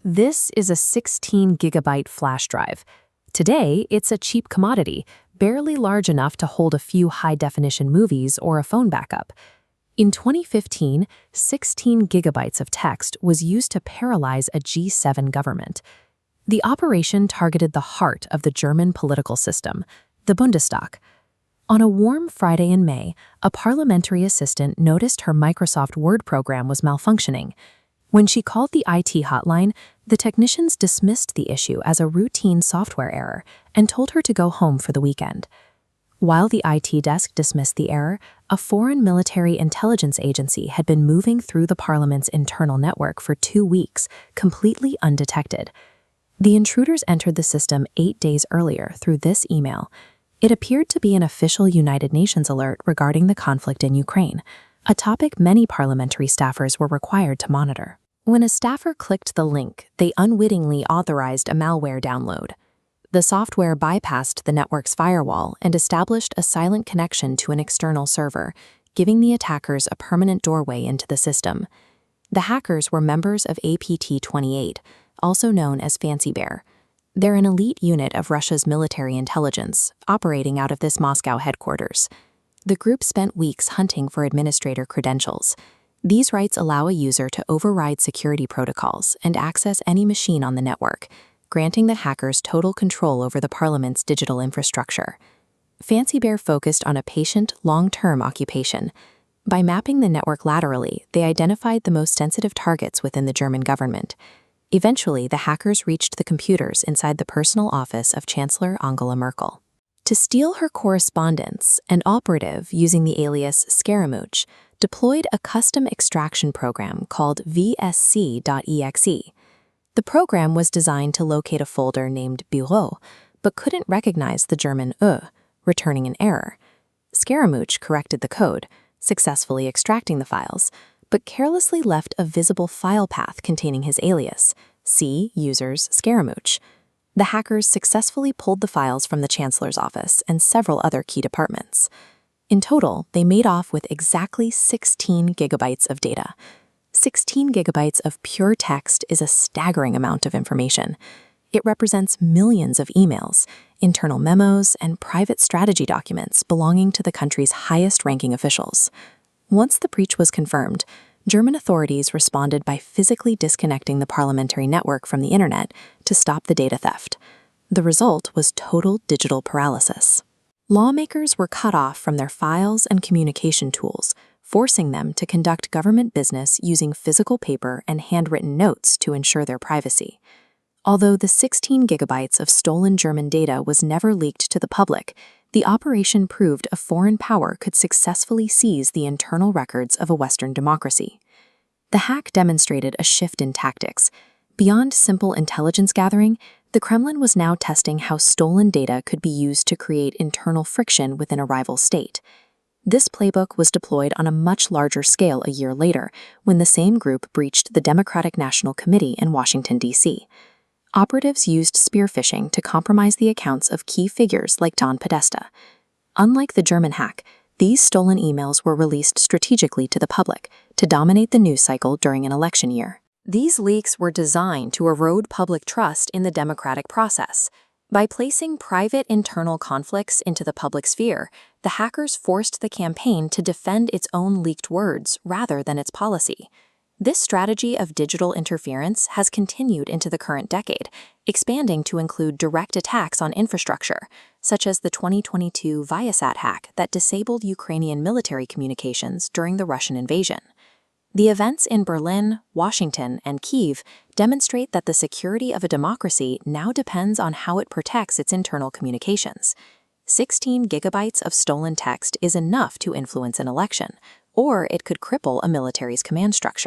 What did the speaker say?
This is a 16-gigabyte flash drive. Today, it's a cheap commodity, barely large enough to hold a few high-definition movies or a phone backup. In 2015, 16 gigabytes of text was used to paralyze a G7 government. The operation targeted the heart of the German political system, the Bundestag. On a warm Friday in May, a parliamentary assistant noticed her Microsoft Word program was malfunctioning. When she called the IT hotline, the technicians dismissed the issue as a routine software error and told her to go home for the weekend. While the IT desk dismissed the error, a foreign military intelligence agency had been moving through the parliament's internal network for 2 weeks, completely undetected. The intruders entered the system 8 days earlier through this email. It appeared to be an official United Nations alert regarding the conflict in Ukraine, a topic many parliamentary staffers were required to monitor. When a staffer clicked the link, they unwittingly authorized a malware download. The software bypassed the network's firewall and established a silent connection to an external server, giving the attackers a permanent doorway into the system. The hackers were members of APT-28, also known as Fancy Bear. They're an elite unit of Russia's military intelligence, operating out of this Moscow headquarters. The group spent weeks hunting for administrator credentials. These rights allow a user to override security protocols and access any machine on the network, granting the hackers total control over the parliament's digital infrastructure. Fancy Bear focused on a patient, long-term occupation. By mapping the network laterally, they identified the most sensitive targets within the German government. Eventually, the hackers reached the computers inside the personal office of Chancellor Angela Merkel. To steal her correspondence, an operative using the alias Scaramouche deployed a custom extraction program called VSC.exe. The program was designed to locate a folder named Bureau, but couldn't recognize the German returning an error. Scaramouche corrected the code, successfully extracting the files, but carelessly left a visible file path containing his alias, C users Scaramouche. The hackers successfully pulled the files from the Chancellor's office and several other key departments. In total, they made off with exactly 16 gigabytes of data. 16 gigabytes of pure text is a staggering amount of information. It represents millions of emails, internal memos, and private strategy documents belonging to the country's highest-ranking officials. Once the breach was confirmed, German authorities responded by physically disconnecting the parliamentary network from the internet to stop the data theft. The result was total digital paralysis. Lawmakers were cut off from their files and communication tools, forcing them to conduct government business using physical paper and handwritten notes to ensure their privacy. Although the 16 gigabytes of stolen German data was never leaked to the public, the operation proved a foreign power could successfully seize the internal records of a Western democracy. The hack demonstrated a shift in tactics. Beyond simple intelligence gathering, the Kremlin was now testing how stolen data could be used to create internal friction within a rival state. This playbook was deployed on a much larger scale a year later, when the same group breached the Democratic National Committee in Washington, D.C. Operatives used spear phishing to compromise the accounts of key figures like Don Podesta. Unlike the German hack, these stolen emails were released strategically to the public to dominate the news cycle during an election year. These leaks were designed to erode public trust in the democratic process. By placing private internal conflicts into the public sphere, the hackers forced the campaign to defend its own leaked words rather than its policy. This strategy of digital interference has continued into the current decade, expanding to include direct attacks on infrastructure, such as the 2022 Viasat hack that disabled Ukrainian military communications during the Russian invasion. The events in Berlin, Washington, and Kyiv demonstrate that the security of a democracy now depends on how it protects its internal communications. 16 gigabytes of stolen text is enough to influence an election, or it could cripple a military's command structure.